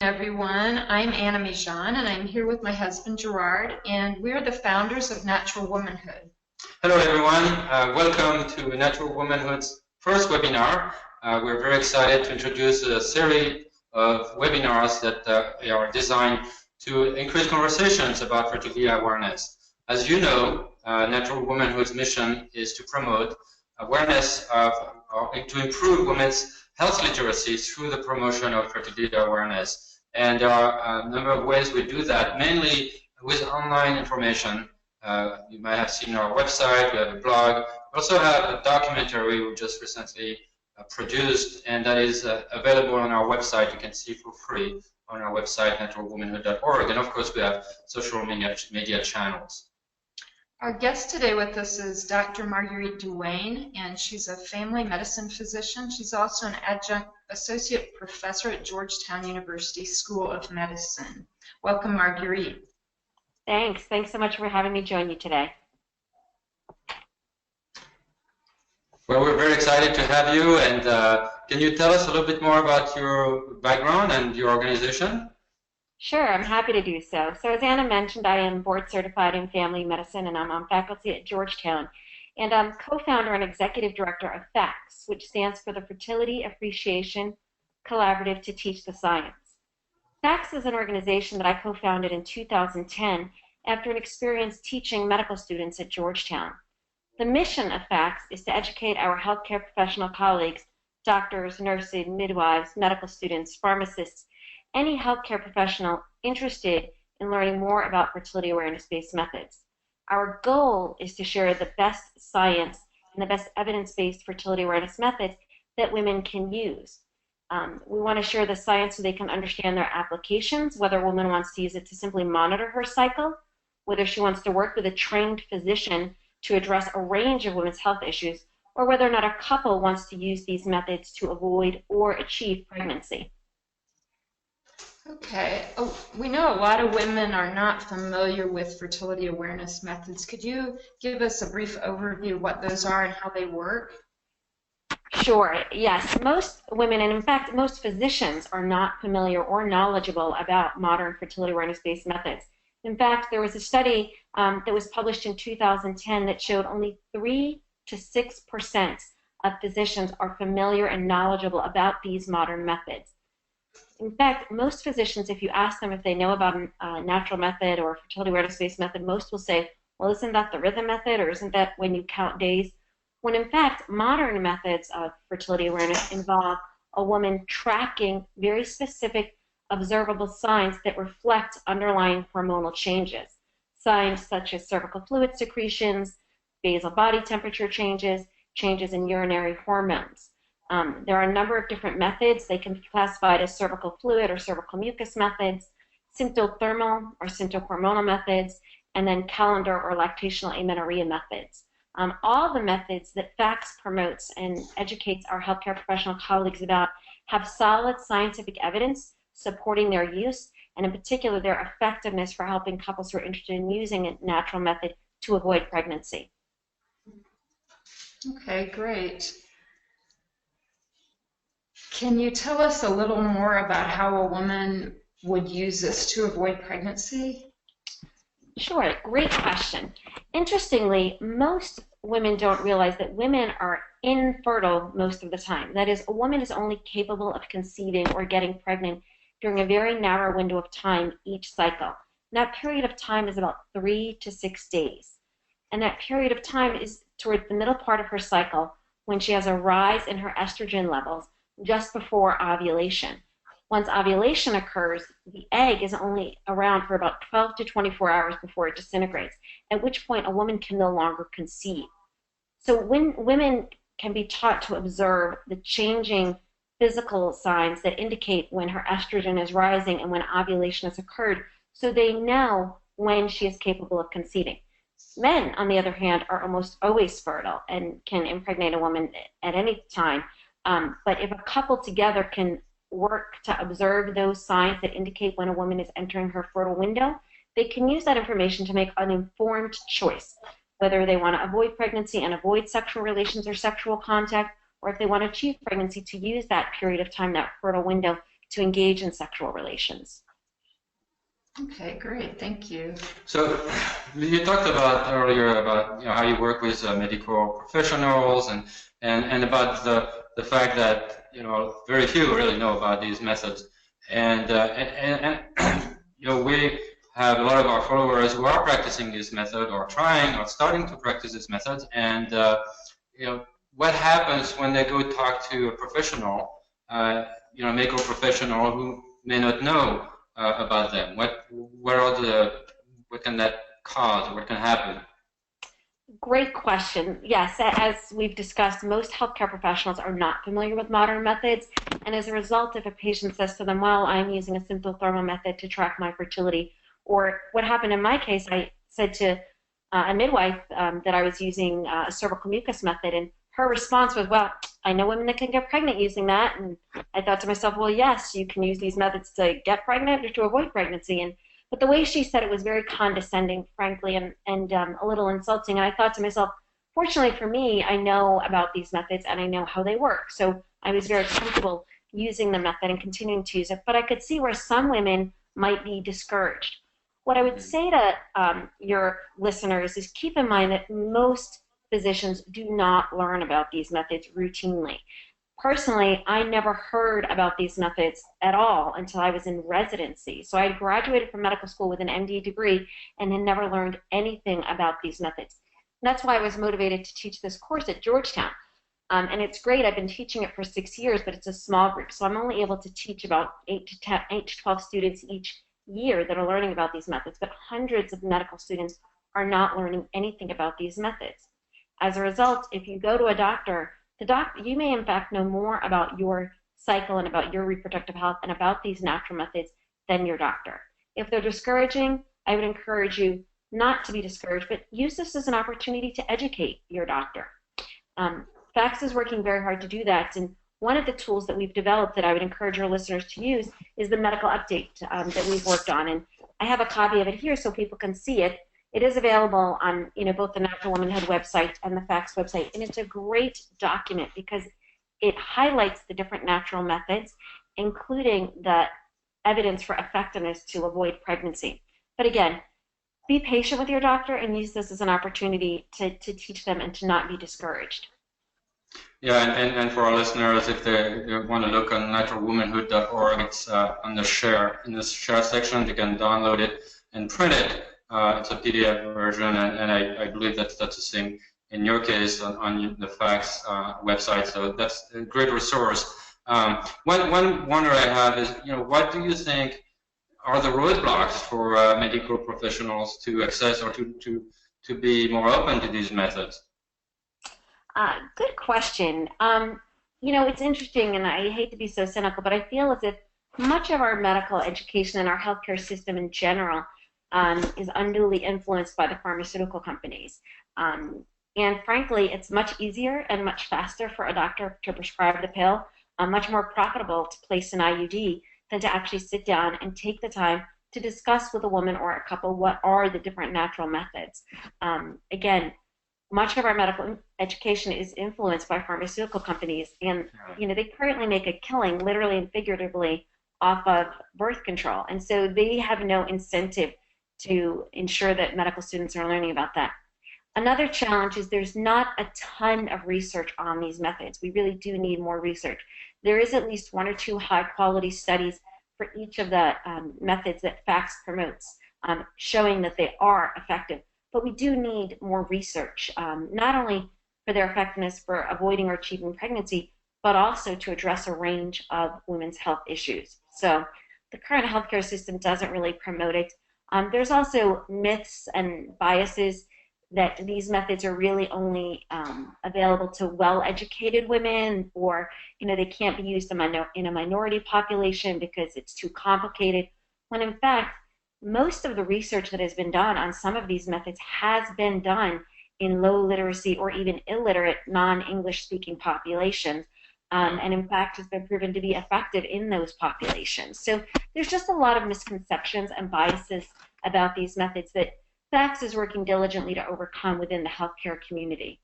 everyone. I'm Anna Mijan, and I'm here with my husband Gerard, and we're the founders of Natural Womanhood. Hello everyone, welcome to Natural Womanhood's first webinar. We're very excited to introduce a series of webinars that are designed to increase conversations about fertility awareness. As you know, Natural Womanhood's mission is to promote awareness of, or to improve women's health literacy through the promotion of fertility awareness. And there are a number of ways we do that, mainly with online information. You might have seen our website, we have a blog, we also have a documentary we just recently produced, and that is available on our website. You can see for free on our website, naturalwomanhood.org. And of course, we have social media channels. Our guest today with us is Dr. Marguerite Duane, and she's a family medicine physician. She's also an adjunct associate professor at Georgetown University School of Medicine. Welcome, Marguerite. Thanks. Thanks so much for having me join you today. Well, we're very excited to have you, and can you tell us a little bit more about your background and your organization? Sure, I'm happy to do so. So as Anna mentioned, I am board certified in family medicine, and I'm on faculty at Georgetown. And I'm co-founder and executive director of FACTS, which stands for the Fertility Appreciation Collaborative to Teach the Science. FACTS is an organization that I co-founded in 2010 after an experience teaching medical students at Georgetown. The mission of FACTS is to educate our healthcare professional colleagues, doctors, nurses, midwives, medical students, pharmacists, any healthcare professional interested in learning more about fertility awareness-based methods. Our goal is to share the best science and the best evidence-based fertility awareness methods that women can use. We want to share the science so they can understand their applications, whether a woman wants to use it to simply monitor her cycle, whether she wants to work with a trained physician to address a range of women's health issues, or whether or not a couple wants to use these methods to avoid or achieve pregnancy. Okay. Oh, we know a lot of women are not familiar with fertility awareness methods. Could you give us a brief overview of what those are and how they work? Sure, yes. Most women, and in fact most physicians, are not familiar or knowledgeable about modern fertility awareness-based methods. In fact, there was a study that was published in 2010 that showed only 3 to 6% of physicians are familiar and knowledgeable about these modern methods. In fact, most physicians, if you ask them if they know about a natural method or a fertility awareness-based method, most will say, well, isn't that the rhythm method, or isn't that when you count days? When in fact, modern methods of fertility awareness involve a woman tracking very specific observable signs that reflect underlying hormonal changes. Signs such as cervical fluid secretions, basal body temperature changes, changes in urinary hormones. There are a number of different methods. They can be classified as cervical fluid or cervical mucus methods, symptothermal or symptohormonal methods, and then calendar or lactational amenorrhea methods. All the methods that FACTS promotes and educates our healthcare professional colleagues about have solid scientific evidence supporting their use, and in particular their effectiveness for helping couples who are interested in using a natural method to avoid pregnancy. Okay, great. Can you tell us a little more about how a woman would use this to avoid pregnancy? Sure, great question. Interestingly, most women don't realize that women are infertile most of the time. That is, a woman is only capable of conceiving or getting pregnant during a very narrow window of time each cycle. And that period of time is about 3 to 6 days. And that period of time is towards the middle part of her cycle when she has a rise in her estrogen levels just before ovulation. Once ovulation occurs, the egg is only around for about 12 to 24 hours before it disintegrates, at which point a woman can no longer conceive. So when women can be taught to observe the changing physical signs that indicate when her estrogen is rising and when ovulation has occurred, so they know when she is capable of conceiving. Men, on the other hand, are almost always fertile and can impregnate a woman at any time. But if a couple together can work to observe those signs that indicate when a woman is entering her fertile window, they can use that information to make an informed choice, whether they want to avoid pregnancy and avoid sexual relations or sexual contact, or if they want to achieve pregnancy, to use that period of time, that fertile window, to engage in sexual relations. Okay, great. Thank you. So you talked about earlier about how you work with medical professionals and about the fact that very few really know about these methods, and we have a lot of our followers who are practicing this method or trying or starting to practice this method, and what happens when they go talk to a professional, medical professional who may not know about them? What can that cause? What can happen? Great question. Yes, as we've discussed, most healthcare professionals are not familiar with modern methods, and as a result, if a patient says to them, well, I'm using a symptothermal method to track my fertility, or what happened in my case, I said to a midwife that I was using a cervical mucus method, and her response was, well, I know women that can get pregnant using that. And I thought to myself, well, yes, you can use these methods to get pregnant or to avoid pregnancy. But the way she said it was very condescending, frankly, and a little insulting. And I thought to myself, fortunately for me, I know about these methods and I know how they work. So I was very comfortable using the method and continuing to use it. But I could see where some women might be discouraged. What I would say to your listeners is keep in mind that most physicians do not learn about these methods routinely. Personally, I never heard about these methods at all until I was in residency. So I had graduated from medical school with an MD degree and had never learned anything about these methods. And that's why I was motivated to teach this course at Georgetown. And it's great. I've been teaching it for 6 years, but it's a small group. So I'm only able to teach about 8 to 12 students each year that are learning about these methods. But hundreds of medical students are not learning anything about these methods. As a result, if you go to a doctor, you may in fact know more about your cycle and about your reproductive health and about these natural methods than your doctor. If they're discouraging, I would encourage you not to be discouraged, but use this as an opportunity to educate your doctor. FACTS is working very hard to do that, and one of the tools that we've developed that I would encourage your listeners to use is the medical update that we've worked on, and I have a copy of it here so people can see it. It is available on both the Natural Womanhood website and the FACTS website, and it's a great document because it highlights the different natural methods, including the evidence for effectiveness to avoid pregnancy. But again, be patient with your doctor and use this as an opportunity to teach them and to not be discouraged. Yeah, and for our listeners, if they want to look on naturalwomanhood.org, it's on the share, in the share section. You can download it and print it. It's a PDF version, and I believe that's the same in your case on the FACTS website. So that's a great resource. One wonder I have is, what do you think are the roadblocks for medical professionals to access or to be more open to these methods? Good question. It's interesting, and I hate to be so cynical, but I feel as if much of our medical education and our healthcare system in general is unduly influenced by the pharmaceutical companies. And frankly, it's much easier and much faster for a doctor to prescribe the pill, much more profitable to place an IUD than to actually sit down and take the time to discuss with a woman or a couple what are the different natural methods. Again, much of our medical education is influenced by pharmaceutical companies, and they currently make a killing, literally and figuratively, off of birth control, and so they have no incentive to ensure that medical students are learning about that. Another challenge is there's not a ton of research on these methods. We really do need more research. There is at least 1 or 2 high-quality studies for each of the methods that FACTS promotes, showing that they are effective. But we do need more research, not only for their effectiveness for avoiding or achieving pregnancy, but also to address a range of women's health issues. So the current healthcare system doesn't really promote it. There's also myths and biases that these methods are really only available to well-educated women, or they can't be used in a minority population because it's too complicated, when in fact most of the research that has been done on some of these methods has been done in low literacy or even illiterate non-English speaking populations, and in fact has been proven to be effective in those populations. So there's just a lot of misconceptions and biases about these methods that FACTS is working diligently to overcome within the healthcare community.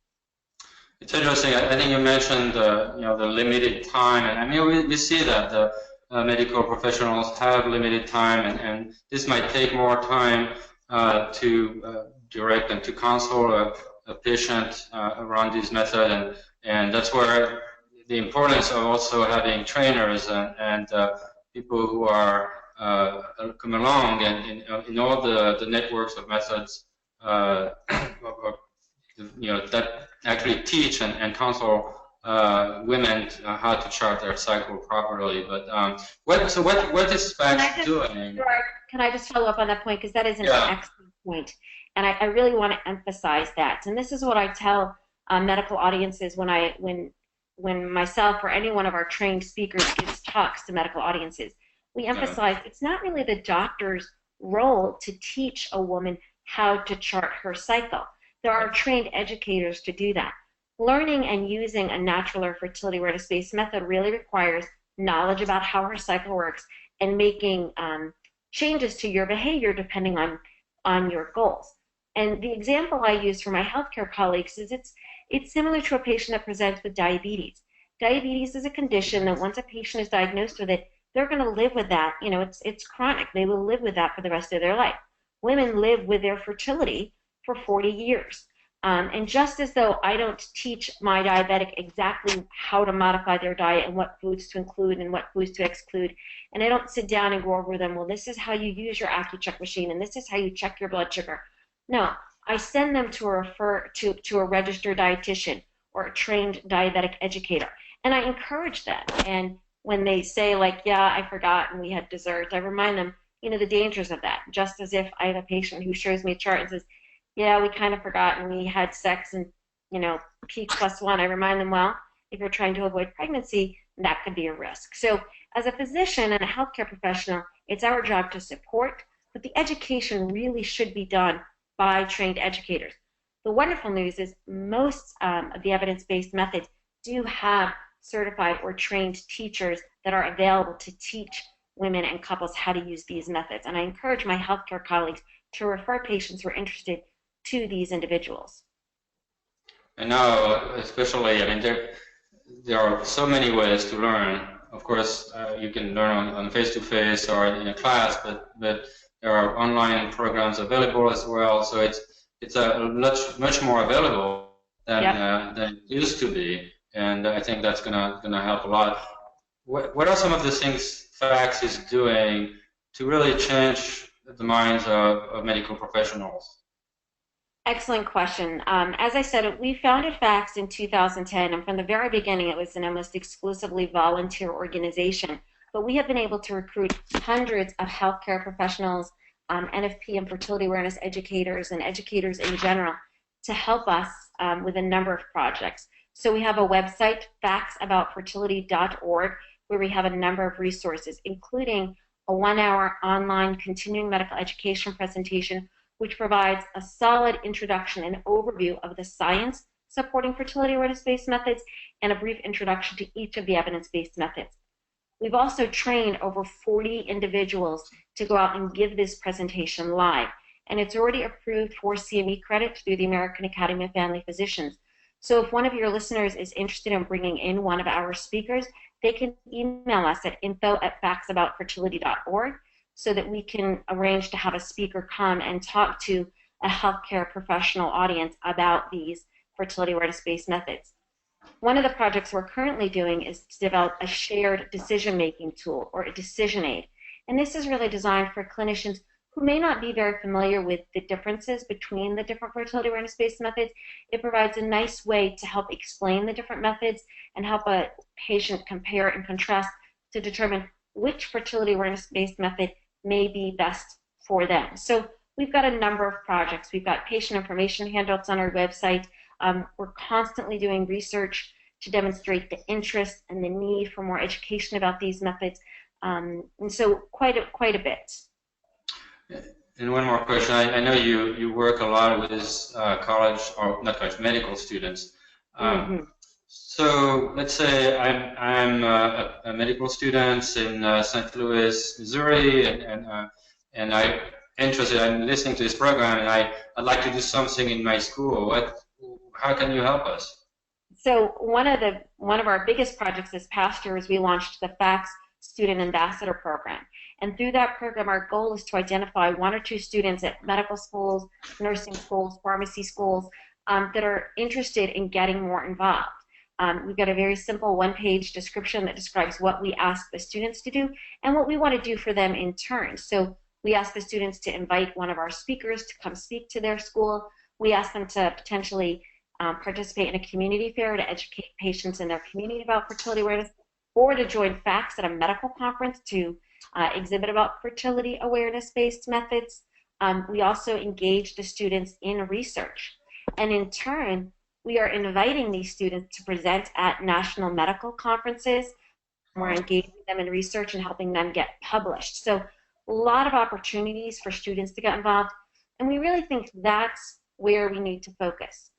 It's interesting. I think you mentioned the limited time, and I mean we see that medical professionals have limited time, and this might take more time to direct and to counsel a patient around this method, and that's where the importance of also having trainers and people who are come along and in all the networks of methods that actually teach and counsel women how to chart their cycle properly. But what is FACTS doing? Can I just follow up on that point, because that is an excellent point, and I really want to emphasize that. And this is what I tell medical audiences when myself or any one of our trained speakers gives talks to medical audiences. We emphasize it's not really the doctor's role to teach a woman how to chart her cycle. There are trained educators to do that. Learning and using a natural or fertility awareness-based method really requires knowledge about how her cycle works and making changes to your behavior depending on your goals. And the example I use for my healthcare colleagues is it's similar to a patient that presents with diabetes. Diabetes is a condition that once a patient is diagnosed with it, they're going to live with that. You know, it's chronic. They will live with that for the rest of their life. Women live with their fertility for 40 years. And just as though I don't teach my diabetic exactly how to modify their diet and what foods to include and what foods to exclude, and I don't sit down and go over them, well, this is how you use your AccuCheck machine and this is how you check your blood sugar. No, I send them to a registered dietitian or a trained diabetic educator, and I encourage that. And when they say, like, yeah, I forgot and we had dessert, I remind them, the dangers of that. Just as if I have a patient who shows me a chart and says, yeah, we kind of forgot and we had sex and, P +1, I remind them, well, if you're trying to avoid pregnancy, that could be a risk. So as a physician and a healthcare professional, it's our job to support, but the education really should be done by trained educators. The wonderful news is most of the evidence-based methods do have certified or trained teachers that are available to teach women and couples how to use these methods. And I encourage my healthcare colleagues to refer patients who are interested to these individuals. And now, especially, there are so many ways to learn. Of course, you can learn on face-to-face or in a class, but there are online programs available as well. So it's much more available than it used to be, and I think that's gonna help a lot. What are some of the things FACTS is doing to really change the minds of medical professionals? Excellent question. As I said, we founded FACTS in 2010, and from the very beginning, it was an almost exclusively volunteer organization. But we have been able to recruit hundreds of healthcare professionals, NFP and fertility awareness educators, and educators in general to help us with a number of projects. So we have a website, factsaboutfertility.org, where we have a number of resources, including a 1-hour online continuing medical education presentation, which provides a solid introduction and overview of the science supporting fertility awareness-based methods and a brief introduction to each of the evidence-based methods. We've also trained over 40 individuals to go out and give this presentation live, and it's already approved for CME credit through the American Academy of Family Physicians. So if one of your listeners is interested in bringing in one of our speakers, they can email us at info@factsaboutfertility.org so that we can arrange to have a speaker come and talk to a healthcare professional audience about these fertility awareness-based methods. One of the projects we're currently doing is to develop a shared decision-making tool, or a decision aid. And this is really designed for clinicians who may not be very familiar with the differences between the different fertility awareness-based methods. It provides a nice way to help explain the different methods and help a patient compare and contrast to determine which fertility awareness-based method may be best for them. So we've got a number of projects. We've got patient information handouts on our website. We're constantly doing research to demonstrate the interest and the need for more education about these methods, and so quite a bit. And one more question. I know you work a lot with college, or not college, medical students. So let's say I'm a medical student in St. Louis, Missouri, and I'm interested in listening to this program, and I'd like to do something in my school. How can you help us? So one of our biggest projects this past year is we launched the FACTS Student Ambassador Program. And through that program, our goal is to identify 1 or 2 students at medical schools, nursing schools, pharmacy schools that are interested in getting more involved. We've got a very simple 1-page description that describes what we ask the students to do and what we want to do for them in turn. So we ask the students to invite one of our speakers to come speak to their school. We ask them to potentially participate in a community fair to educate patients in their community about fertility awareness, or to join FACTS at a medical conference to exhibit about fertility awareness-based methods. We also engage the students in research. And in turn, we are inviting these students to present at national medical conferences. We're engaging them in research and helping them get published. So a lot of opportunities for students to get involved, and we really think that's where we need to focus.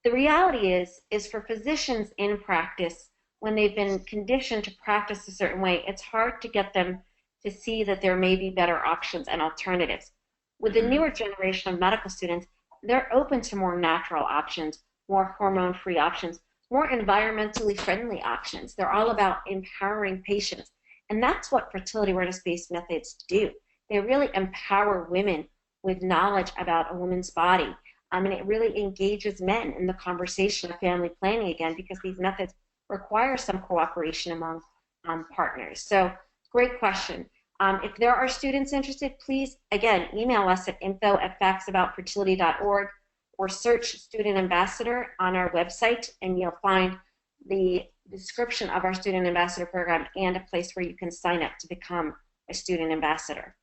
The reality is for physicians in practice, when they've been conditioned to practice a certain way, it's hard to get them to see that there may be better options and alternatives. With the newer generation of medical students, they're open to more natural options, more hormone-free options, more environmentally friendly options. They're all about empowering patients. And that's what fertility awareness-based methods do. They really empower women with knowledge about a woman's body. And it really engages men in the conversation of family planning again, because these methods require some cooperation among partners. So great question. If there are students interested, please, again, email us at info@factsaboutfertility.org or search Student Ambassador on our website, and you'll find the description of our Student Ambassador Program and a place where you can sign up to become a Student Ambassador.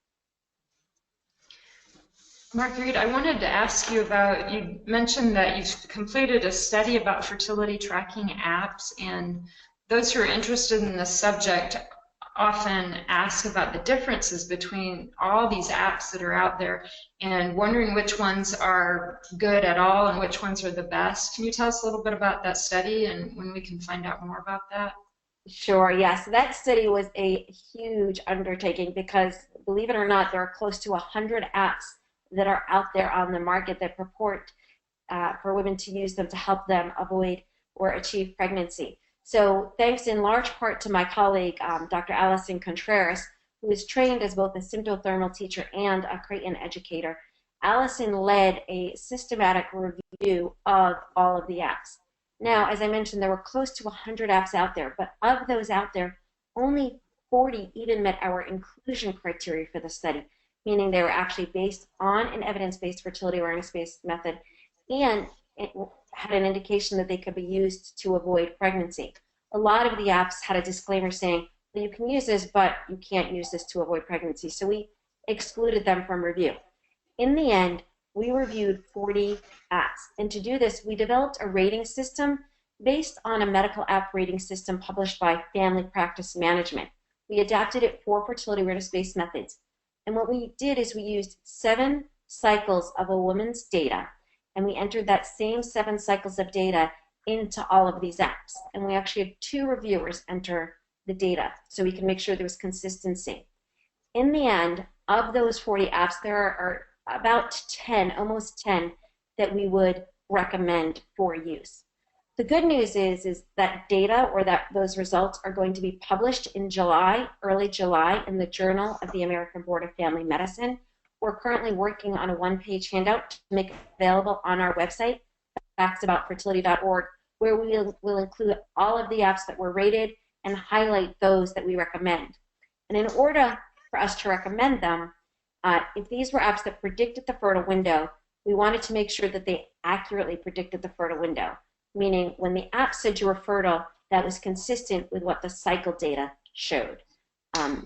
Marguerite, I wanted to ask you about, you mentioned that you've completed a study about fertility tracking apps, and those who are interested in the subject often ask about the differences between all these apps that are out there and wondering which ones are good at all and which ones are the best. Can you tell us a little bit about that study and when we can find out more about that? Sure, yes. That study was a huge undertaking because, believe it or not, there are close to 100 apps that are out there on the market that purport for women to use them to help them avoid or achieve pregnancy. So thanks in large part to my colleague, Dr. Allison Contreras, who is trained as both a symptothermal teacher and a Creighton educator. Allison led a systematic review of all of the apps. Now, as I mentioned, there were close to 100 apps out there, but of those out there, only 40 even met our inclusion criteria for the study, meaning they were actually based on an evidence-based fertility awareness-based method, and it had an indication that they could be used to avoid pregnancy. A lot of the apps had a disclaimer saying, well, you can use this, but you can't use this to avoid pregnancy. So we excluded them from review. In the end, we reviewed 40 apps. And to do this, we developed a rating system based on a medical app rating system published by Family Practice Management. We adapted it for fertility awareness-based methods. And what we did is we used 7 cycles of a woman's data, and we entered that same 7 cycles of data into all of these apps. And we actually had 2 reviewers enter the data so we can make sure there was consistency. In the end, of those 40 apps, there are about 10, almost 10, that we would recommend for use. The good news is that data, or that those results, are going to be published in July, early July, in the Journal of the American Board of Family Medicine. We're currently working on a 1-page handout to make it available on our website, factsaboutfertility.org, where we will include all of the apps that were rated and highlight those that we recommend. And in order for us to recommend them, if these were apps that predicted the fertile window, we wanted to make sure that they accurately predicted the fertile window, meaning when the app said you were fertile, that was consistent with what the cycle data showed.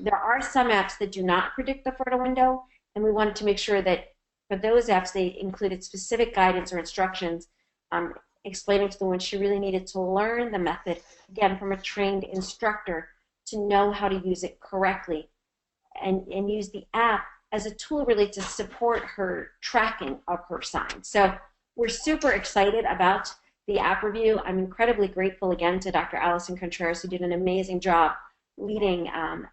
There are some apps that do not predict the fertile window, and we wanted to make sure that for those apps, they included specific guidance or instructions explaining to the woman she really needed to learn the method, again, from a trained instructor to know how to use it correctly and use the app as a tool really to support her tracking of her signs. So we're super excited about the app review. I'm incredibly grateful again to Dr. Allison Contreras, who did an amazing job leading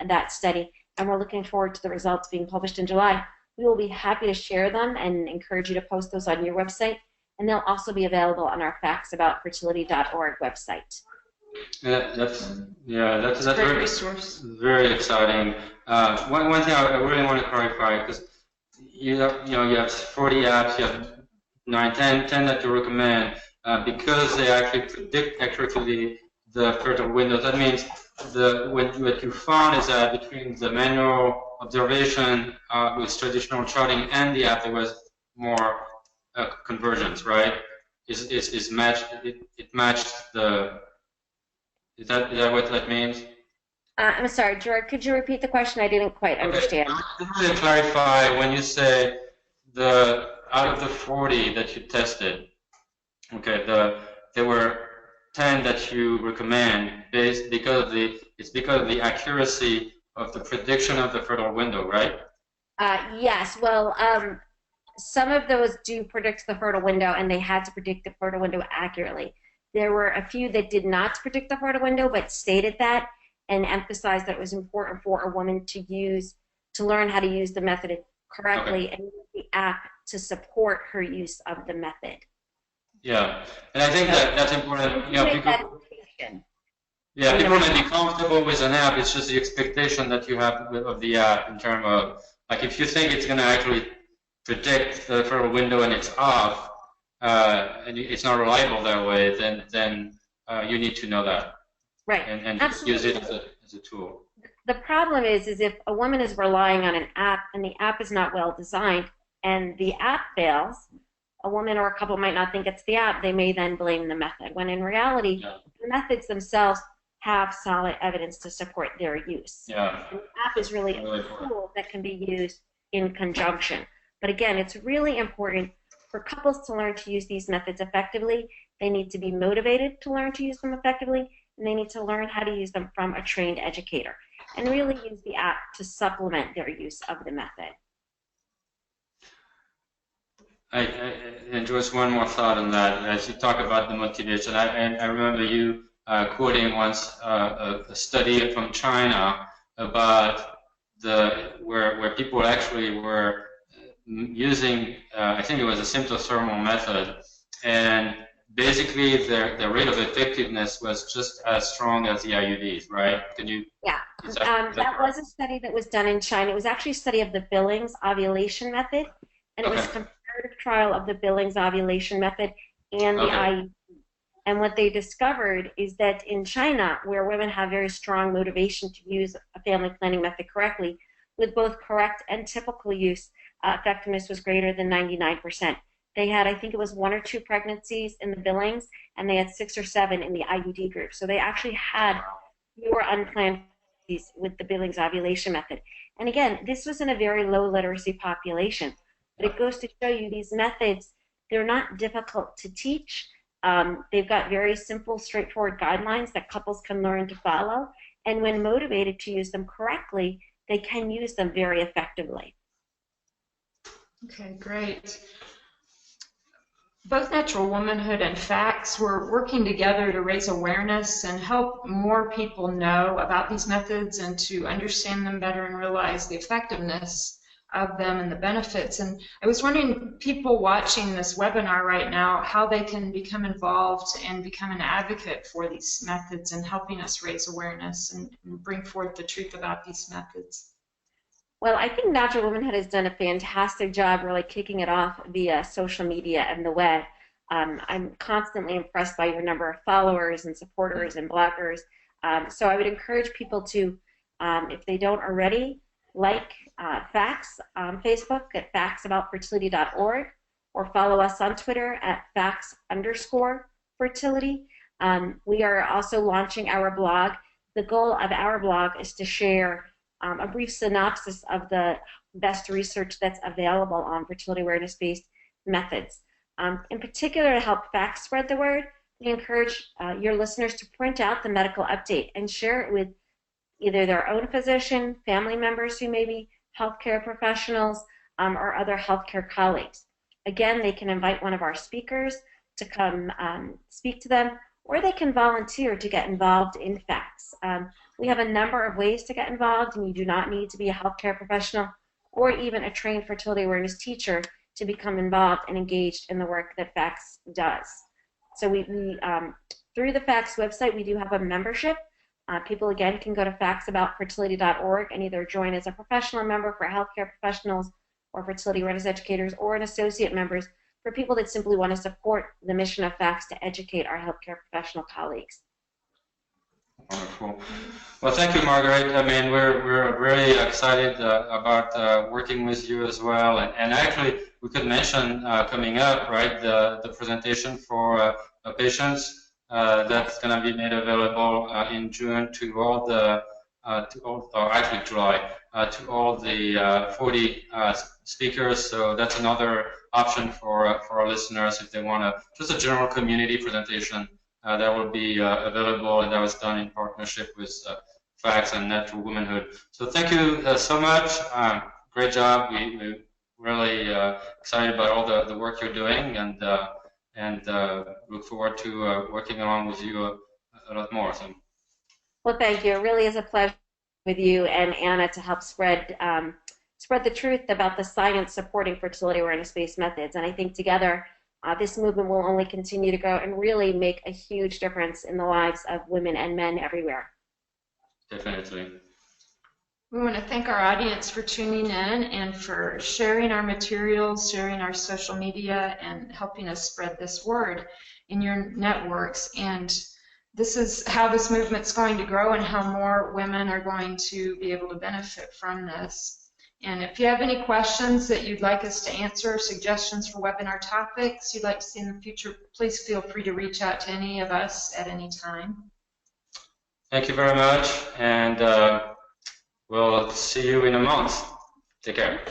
that study, and we're looking forward to the results being published in July. We will be happy to share them and encourage you to post those on your website, and they'll also be available on our factsaboutfertility.org website. That's Great very, resource. very exciting. One thing I really want to clarify, because you have 40 apps, you have 10 that you recommend, because they actually predict accurately the fertile windows. That means what you found is that between the manual observation with traditional charting and the app, there was more convergence, right? Is matched, it matched the, is that what that means? I'm sorry, Gerard, could you repeat the question? I didn't quite understand. Just to clarify, when you say out of the 40 that you tested, okay, there were 10 that you recommend because of the accuracy of the prediction of the fertile window, right? Yes, well, some of those do predict the fertile window, and they had to predict the fertile window accurately. There were a few that did not predict the fertile window, but stated that and emphasized that it was important for a woman to learn how to use the method correctly, and use the app to support her use of the method. Yeah, and I think that's important. People may be comfortable with an app. It's just the expectation that you have of the app in terms of, like, if you think it's going to actually predict the fertile window and it's off, and it's not reliable that way, then you need to know that. Right. And just use it as a tool. The problem is if a woman is relying on an app and the app is not well designed and the app fails, a woman or a couple might not think it's the app. They may then blame the method, when in reality, the methods themselves have solid evidence to support their use. Yeah. And the app is really a tool that can be used in conjunction. But again, it's really important for couples to learn to use these methods effectively. They need to be motivated to learn to use them effectively, and they need to learn how to use them from a trained educator, and really use the app to supplement their use of the method. And just one more thought on that. As you talk about the motivation, I remember you quoting once a study from China about where people actually were using, I think it was a symptothermal method, and basically the rate of effectiveness was just as strong as the IUDs, right? Can you? Yeah, that was a study that was done in China. It was actually a study of the Billings ovulation method, and it was a comparative trial of the Billings ovulation method and the IUD. And what they discovered is that in China, where women have very strong motivation to use a family planning method correctly, with both correct and typical use, effectiveness was greater than 99%. They had, I think it was 1 or 2 pregnancies in the Billings, and they had 6 or 7 in the IUD group. So they actually had fewer unplanned pregnancies with the Billings ovulation method. And again, this was in a very low literacy population. But it goes to show you these methods, they're not difficult to teach. They've got very simple, straightforward guidelines that couples can learn to follow. And when motivated to use them correctly, they can use them very effectively. Okay, great. Both Natural Womanhood and FACTS were working together to raise awareness and help more people know about these methods and to understand them better and realize the effectiveness of them and the benefits. And I was wondering, people watching this webinar right now, how they can become involved and become an advocate for these methods and helping us raise awareness and bring forth the truth about these methods. Well, I think Natural Womanhood has done a fantastic job really kicking it off via social media and the web. I'm constantly impressed by your number of followers and supporters and bloggers. So I would encourage people to, if they don't already, like FACTS on Facebook at factsaboutfertility.org, or follow us on Twitter at facts_fertility. We are also launching our blog. The goal of our blog is to share a brief synopsis of the best research that's available on fertility awareness-based methods. In particular, to help FACTS spread the word, we encourage your listeners to print out the medical update and share it with either their own physician, family members who may be healthcare professionals, or other healthcare colleagues. Again, they can invite one of our speakers to come speak to them, or they can volunteer to get involved in FACTS. We have a number of ways to get involved, and you do not need to be a healthcare professional or even a trained fertility awareness teacher to become involved and engaged in the work that FACTS does. So we Through the FACTS website, we do have a membership. People, again, can go to factsaboutfertility.org and either join as a professional member for healthcare professionals or fertility awareness educators, or an associate members for people that simply want to support the mission of FACTS to educate our healthcare professional colleagues. Wonderful. Well, thank you, Marguerite. I mean, we're really excited about working with you as well. And actually, we could mention coming up, right, the presentation for patients that's going to be made available in June to all the, or actually July, to all the 40 speakers. So that's another option for our listeners if they want just a general community presentation. That will be available, and that was done in partnership with FACTS and Natural Womanhood. So thank you so much. Great job. We're really excited about all the work you're doing, and look forward to working along with you a lot more. So. Well, thank you. It really is a pleasure with you and Anna to help spread the truth about the science supporting fertility awareness-based methods. And I think together, this movement will only continue to grow and really make a huge difference in the lives of women and men everywhere. Definitely. We want to thank our audience for tuning in and for sharing our materials, sharing our social media, and helping us spread this word in your networks. And this is how this movement's going to grow and how more women are going to be able to benefit from this. And if you have any questions that you'd like us to answer, suggestions for webinar topics you'd like to see in the future, please feel free to reach out to any of us at any time. Thank you very much, and we'll see you in a month. Take care.